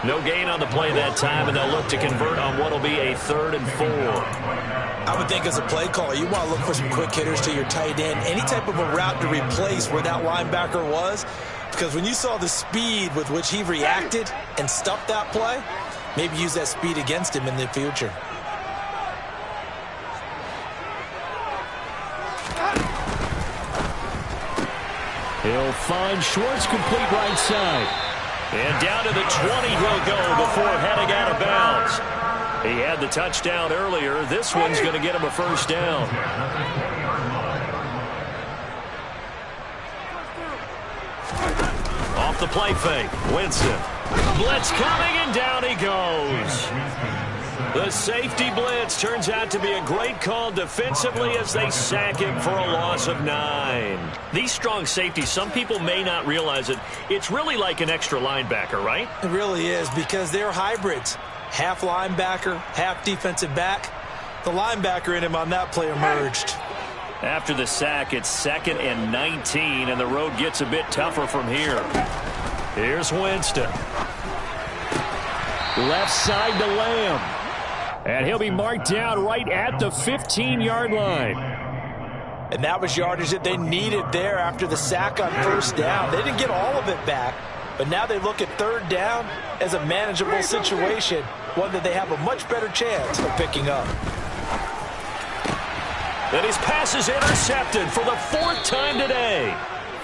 Speaker 2: No gain on the play that time, and they'll look to convert on what will be a 3rd and 4.
Speaker 4: I would think as a play caller, you want to look for some quick hitters to your tight end, any type of a route to replace where that linebacker was, because when you saw the speed with which he reacted and stuffed that play, maybe use that speed against him in the future.
Speaker 2: He'll find Schwartz complete right side. And down to the 20 he'll go before heading out of bounds. He had the touchdown earlier. This one's going to get him a 1st down. Off the play fake. Winston. Blitz coming, and down he goes. The safety blitz turns out to be a great call defensively as they sack him for a loss of 9. These strong safeties, some people may not realize it. It's really like an extra linebacker, right?
Speaker 4: It really is, because they're hybrids. Half linebacker, half defensive back. The linebacker in him on that play emerged.
Speaker 2: After the sack, it's 2nd and 19, and the road gets a bit tougher from here. Here's Winston. Left side to Lamb. And he'll be marked down right at the 15-yard line.
Speaker 4: And that was yardage that they needed there after the sack on 1st down. They didn't get all of it back, but now they look at 3rd down as a manageable situation, one that they have a much better chance of picking up.
Speaker 2: And his pass is intercepted for the 4th time today.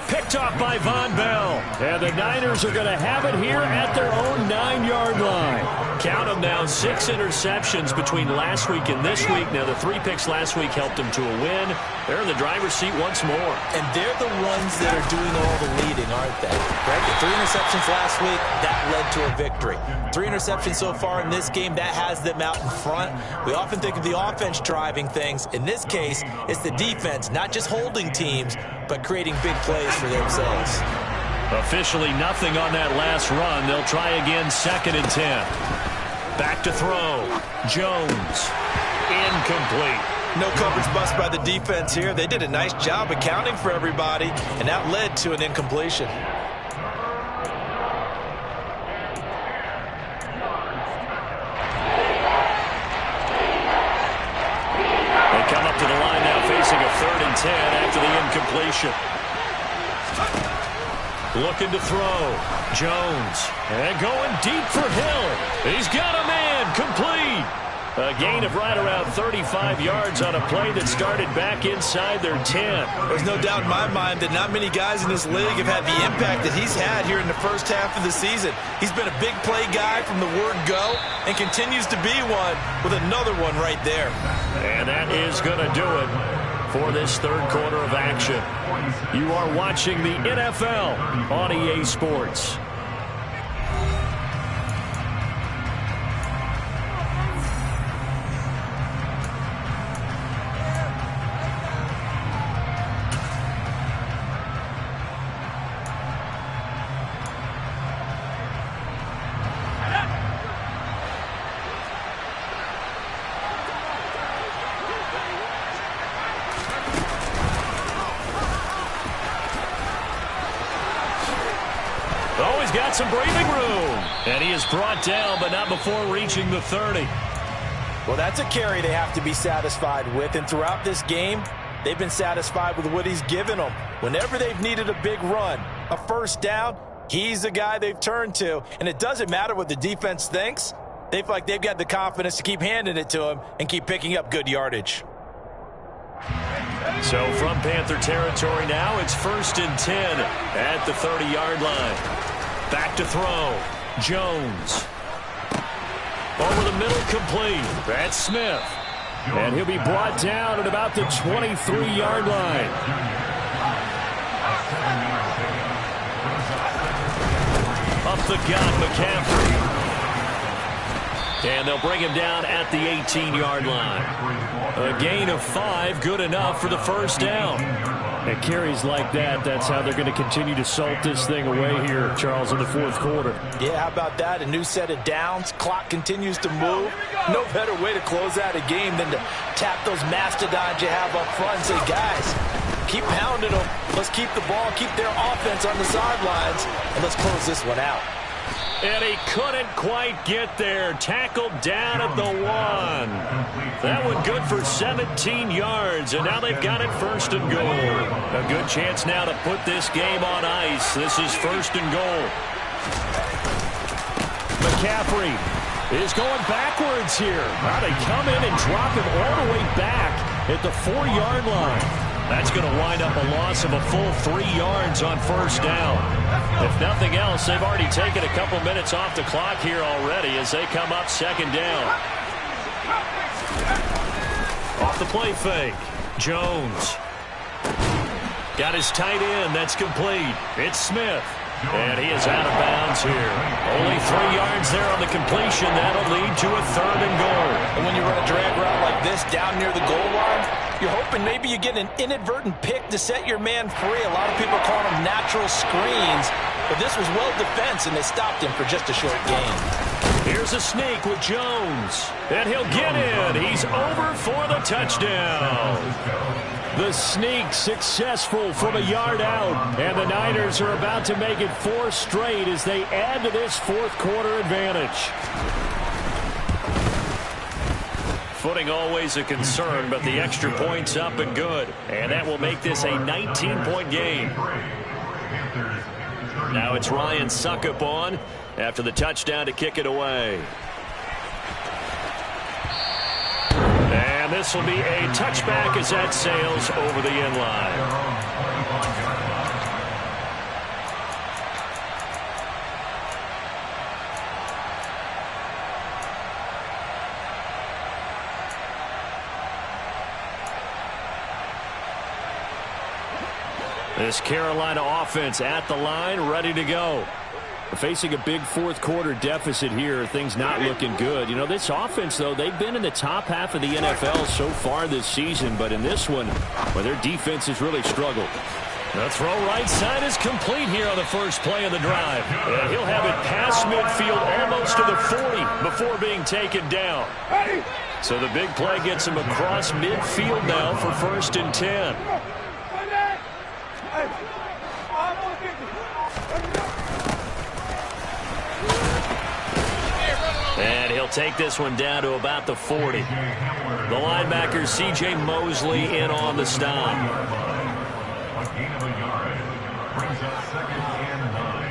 Speaker 2: Picked off by Von Bell. And the Niners are going to have it here at their own 9-yard line. Count them now, 6 interceptions between last week and this week. Now, the 3 picks last week helped them to a win. They're in the driver's seat once more.
Speaker 4: And they're the ones that are doing all the leading, aren't they? Right? The 3 interceptions last week, that led to a victory. 3 interceptions so far in this game, that has them out in front. We often think of the offense driving things. In this case, it's the defense, not just holding teams, but creating big plays for themselves.
Speaker 2: Officially nothing on that last run. They'll try again, 2nd and 10. Back to throw. Jones. Incomplete.
Speaker 4: No coverage bust by the defense here. They did a nice job accounting for everybody, and that led to an incompletion.
Speaker 2: They come up to the line now facing a 3rd and 10 after the incompletion. Looking to throw. Jones. And going deep for Hill. He's got a man. Complete. A gain of right around 35 yards on a play that started back inside their 10.
Speaker 4: There's no doubt in my mind that not many guys in this league have had the impact that he's had here in the first half of the season. He's been a big play guy from the word go and continues to be one with another one right there.
Speaker 2: And that is going to do it for this 3rd quarter of action. You are watching the NFL on EA Sports. Got some breathing room. And he is brought down, but not before reaching the 30.
Speaker 4: Well, that's a carry they have to be satisfied with. And throughout this game, they've been satisfied with what he's given them. Whenever they've needed a big run, a 1st down, he's the guy they've turned to. And it doesn't matter what the defense thinks. They feel like they've got the confidence to keep handing it to him and keep picking up good yardage.
Speaker 2: So from Panther territory now, it's 1st and 10 at the 30-yard line. Back to throw. Jones. Over the middle, complete. That's Smith. And he'll be brought down at about the 23-yard line. Up the gut, McCaffrey. And they'll bring him down at the 18-yard line. A gain of 5, good enough for the 1st down. And carries like that, that's how they're going to continue to salt this thing away here, Charles, in the 4th quarter.
Speaker 4: Yeah, how about that? A new set of downs. Clock continues to move. No better way to close out a game than to tap those mastodons you have up front and say, guys, keep pounding them. Let's keep the ball, keep their offense on the sidelines, and let's close this one out.
Speaker 1: And he couldn't quite get there. Tackled down at the 1. That one good for 17 yards, and now they've got it 1st and goal. A good chance now to put this game on ice. This is 1st and goal. McCaffrey is going backwards here. Now they come in and drop him all the way back at the 4-yard line. That's going to wind up a loss of a full 3 yards on 1st down. If nothing else, they've already taken a couple minutes off the clock here already as they come up 2nd down. Off the play fake. Jones. Got his tight end. That's complete. It's Smith. And he is out of bounds here. Only 3 yards there on the completion. That'll lead to a 3rd and goal.
Speaker 3: And when you run a drag route like this down near the goal line, you're hoping maybe you get an inadvertent pick to set your man free. A lot of people call them natural screens, but this was well defense, and they stopped him for just a short gain.
Speaker 1: Here's a sneak with Jones, and he'll get in. He's over for the touchdown. The sneak successful from a yard out, and the Niners are about to make it 4 straight as they add to this 4th quarter advantage. Footing always a concern, but the extra point's up and good. And that will make this a 19-point game. Now it's Ryan Succop on after the touchdown to kick it away. And this will be a touchback as that sails over the end line. This Carolina offense at the line, ready to go. Facing a big 4th quarter deficit here, things not looking good. You know, this offense, though, they've been in the top half of the NFL so far this season, but in this one, well, their defense has really struggled. The throw right side is complete here on the first play of the drive. And he'll have it past midfield almost to the 40 before being taken down. So the big play gets him across midfield now for 1st and 10. And he'll take this one down to about the 40. The linebacker, C.J. Mosley, in on the stop.
Speaker 5: A gain of a yard brings up 2nd and 9.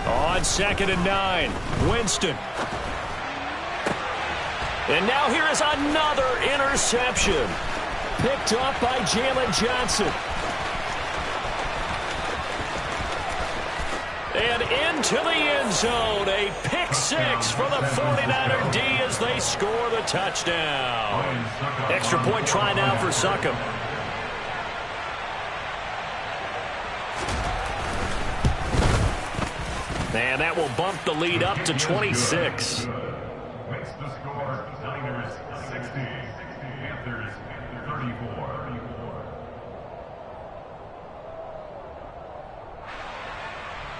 Speaker 1: On 2nd and 9, Winston. And now here is another interception. Picked up by Jalen Johnson. And into the end zone. A pick 6 for the 49er D as they score the touchdown. Extra point try now for Succop. And that will bump the lead up to 26.
Speaker 5: Makes the score Niners 60, Panthers 34.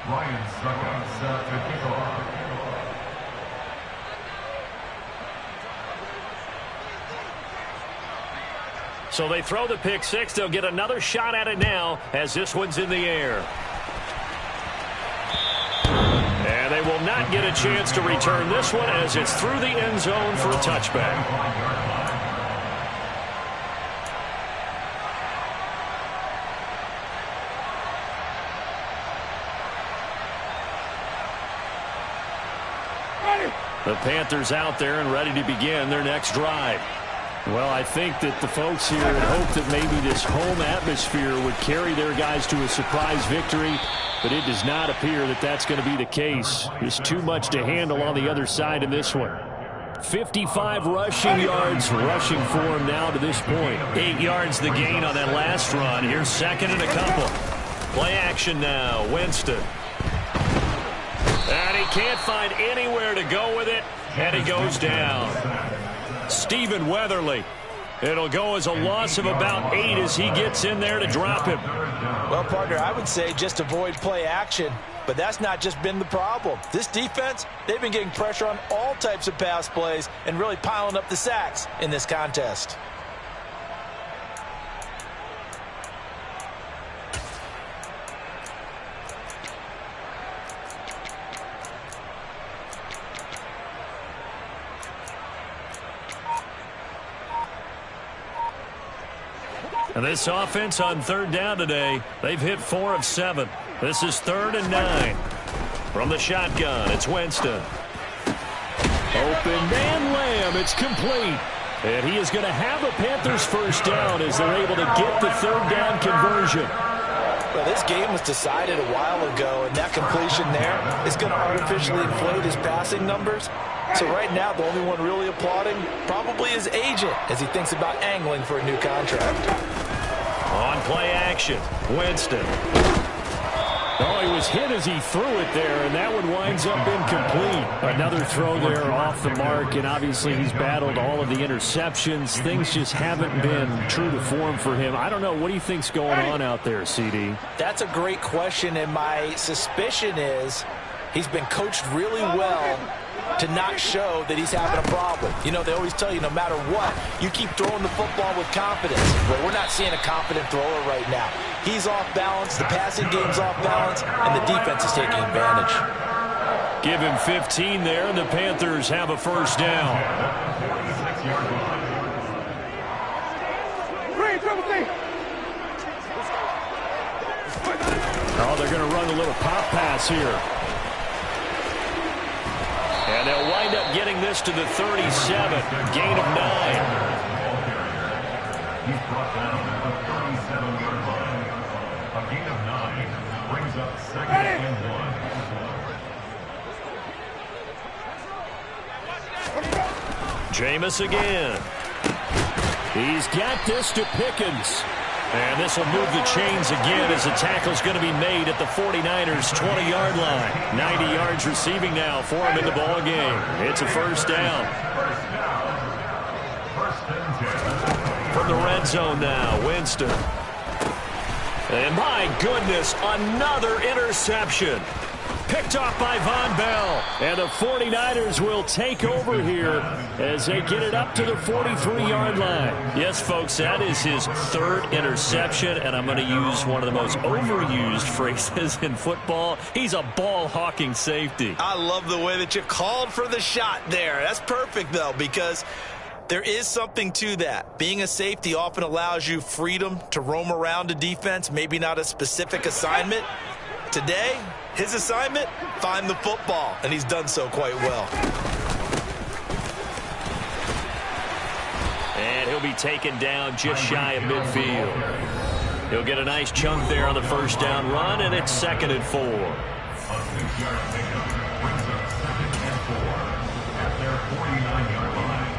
Speaker 5: Ryan Succop set to kick off.
Speaker 1: So they throw the pick 6. They'll get another shot at it now as this one's in the air. And they will not get a chance to return this one as it's through the end zone for a touchback. The Panthers out there and ready to begin their next drive. Well, I think that the folks here had hoped that maybe this home atmosphere would carry their guys to a surprise victory, but it does not appear that that's going to be the case. There's too much to handle on the other side in this one. 55 rushing yards rushing for him now to this point. 8 yards the gain on that last run. Here's 2nd and a couple. Play action now. Winston. And he can't find anywhere to go with it, and he goes down. Stephen Weatherly
Speaker 2: It'll go as a loss of about 8 as he gets in there to drop him.
Speaker 3: Well, partner, I would say just avoid play action, but that's not just been the problem. This defense, they've been getting pressure on all types of pass plays and really piling up the sacks in this contest.
Speaker 2: And this offense on third down today, they've hit 4 of 7. This is 3rd and 9. From the shotgun, it's Winston. Open man Lamb, it's complete. And he is going to have a Panthers first down as they're able to get the third down conversion.
Speaker 3: Well, this game was decided a while ago, and that completion there is going to artificially inflate his passing numbers. So right now, the only one really applauding probably his agent as he thinks about angling for a new contract.
Speaker 2: On play action, Winston. Oh, he was hit as he threw it there, and that one winds up incomplete. Another throw there off the mark, and obviously he's battled all of the interceptions. Things just haven't been true to form for him. I don't know. What do you think's going on out there, CD?
Speaker 3: That's a great question, and my suspicion is he's been coached really well to not show that he's having a problem. You know, they always tell you no matter what, you keep throwing the football with confidence. Well, we're not seeing a confident thrower right now. He's off balance, the passing game's off balance, and the defense is taking advantage.
Speaker 2: Give him 15 there, and the Panthers have a first down. Oh, they're going to run a little pop pass here. And they'll wind up getting this to the 37, gain of 9.
Speaker 5: He's brought down at the 37-yard line. A gain of 9 brings up 2nd and 1.
Speaker 2: Jameis again. He's got this to Pickens. And this will move the chains again as the tackle's going to be made at the 49ers' 20-yard line. 90 yards receiving now for him in the ball game. It's a first down. From the red zone now, Winston. And my goodness, another interception. Picked off by Von Bell. And the 49ers will take over here as they get it up to the 43-yard line. Yes, folks, that is his 3rd interception, and I'm going to use one of the most overused phrases in football. He's a ball-hawking safety.
Speaker 4: I love the way that you called for the shot there. That's perfect, though, because there is something to that. Being a safety often allows you freedom to roam around a defense, maybe not a specific assignment. Today, his assignment, find the football, and he's done so quite well.
Speaker 2: And he'll be taken down just shy of midfield. He'll get a nice chunk there on the first down run, and it's 2nd and 4.
Speaker 5: A 6-yard pickup brings up 2nd and 4 at their 49-yard line.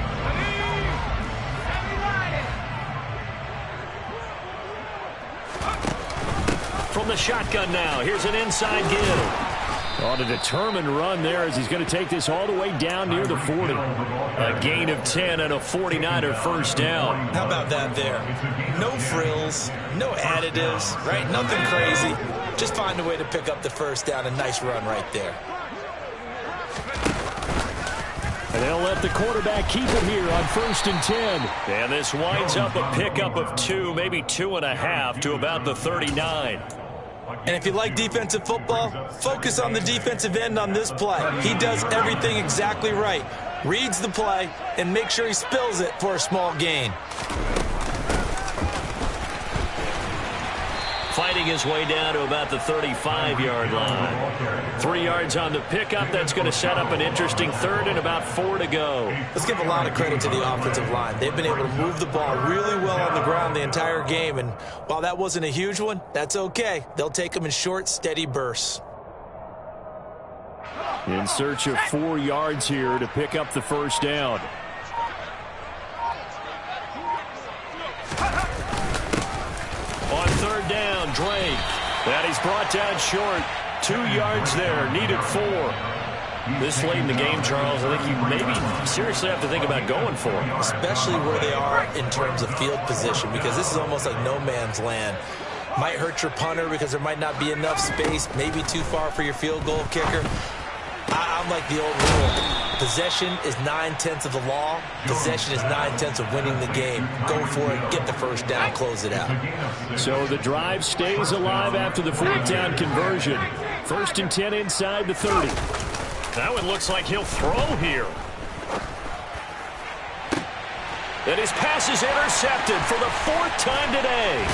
Speaker 2: From the shotgun now, here's an inside give. On a determined run there as he's going to take this all the way down near the 40. A gain of 10 and a 49er first down.
Speaker 4: How about that there? No frills, no additives, right? Nothing crazy. Just find a way to pick up the first down. A nice run right there.
Speaker 2: And they'll let the quarterback keep it here on 1st and 10. And this winds up a pickup of 2, maybe 2.5 to about the 39.
Speaker 4: And if you like defensive football, focus on the defensive end on this play. He does everything exactly right. Reads the play and make sure he spills it for a small gain.
Speaker 2: Fighting his way down to about the 35-yard line. 3 yards on the pickup. That's going to set up an interesting 3rd and about 4 to go.
Speaker 4: Let's give a lot of credit to the offensive line. They've been able to move the ball really well on the ground the entire game. And while that wasn't a huge one, that's okay. They'll take them in short, steady bursts.
Speaker 2: In search of 4 yards here to pick up the first down. On 3rd down, Drake. And he's brought down short. 2 yards there, needed 4. This late in the game, Charles, I think you maybe seriously have to think about going for it.
Speaker 3: Especially where they are in terms of field position, because this is almost like no man's land. Might hurt your punter because there might not be enough space, maybe too far for your field goal kicker. I'm like the old rule. Possession is 9/10 of the law. Possession is 9/10 of winning the game. Go for it, get the first down, close it out.
Speaker 2: So the drive stays alive after the fourth down conversion. 1st and 10 inside the 30. That one looks like he'll throw here. And his pass is intercepted for the 4th time today.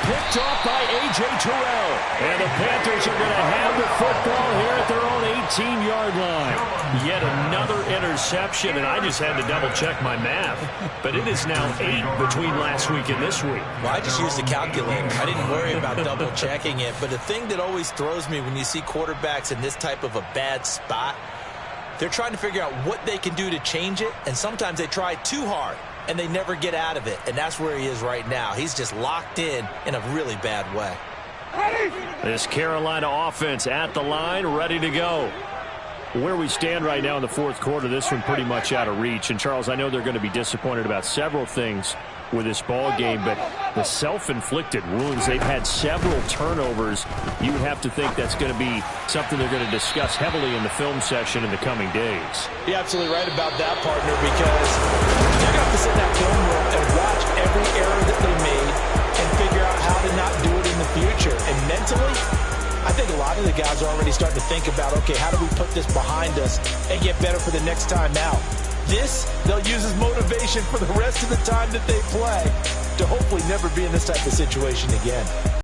Speaker 2: Picked off by A.J. Terrell. And the Panthers are going to have the football here at their own 18-yard line. Yet another interception, and I just had to double-check my math. But it is now 8 between last week and this week.
Speaker 3: Well, I just used the calculator. I didn't worry about double-checking it. But the thing that always throws me when you see quarterbacks in this type of a bad spot, they're trying to figure out what they can do to change it, and sometimes they try too hard, and they never get out of it. And that's where he is right now. He's just locked in a really bad way.
Speaker 2: This Carolina offense at the line, ready to go. Where we stand right now in the fourth quarter, this one pretty much out of reach. And, Charles, I know they're going to be disappointed about several things with this ball game, but the self-inflicted wounds, they've had several turnovers. You would have to think that's going to be something they're going to discuss heavily in the film session in the coming days.
Speaker 3: You're absolutely right about that, partner, because they're going to have to sit in that film room and watch every error that they made and figure out how to not do it in the future. And mentally, I think a lot of the guys are already starting to think about, okay, how do we put this behind us and get better for the next time out? This, they'll use as motivation for the rest of the time that they play to hopefully never be in this type of situation again.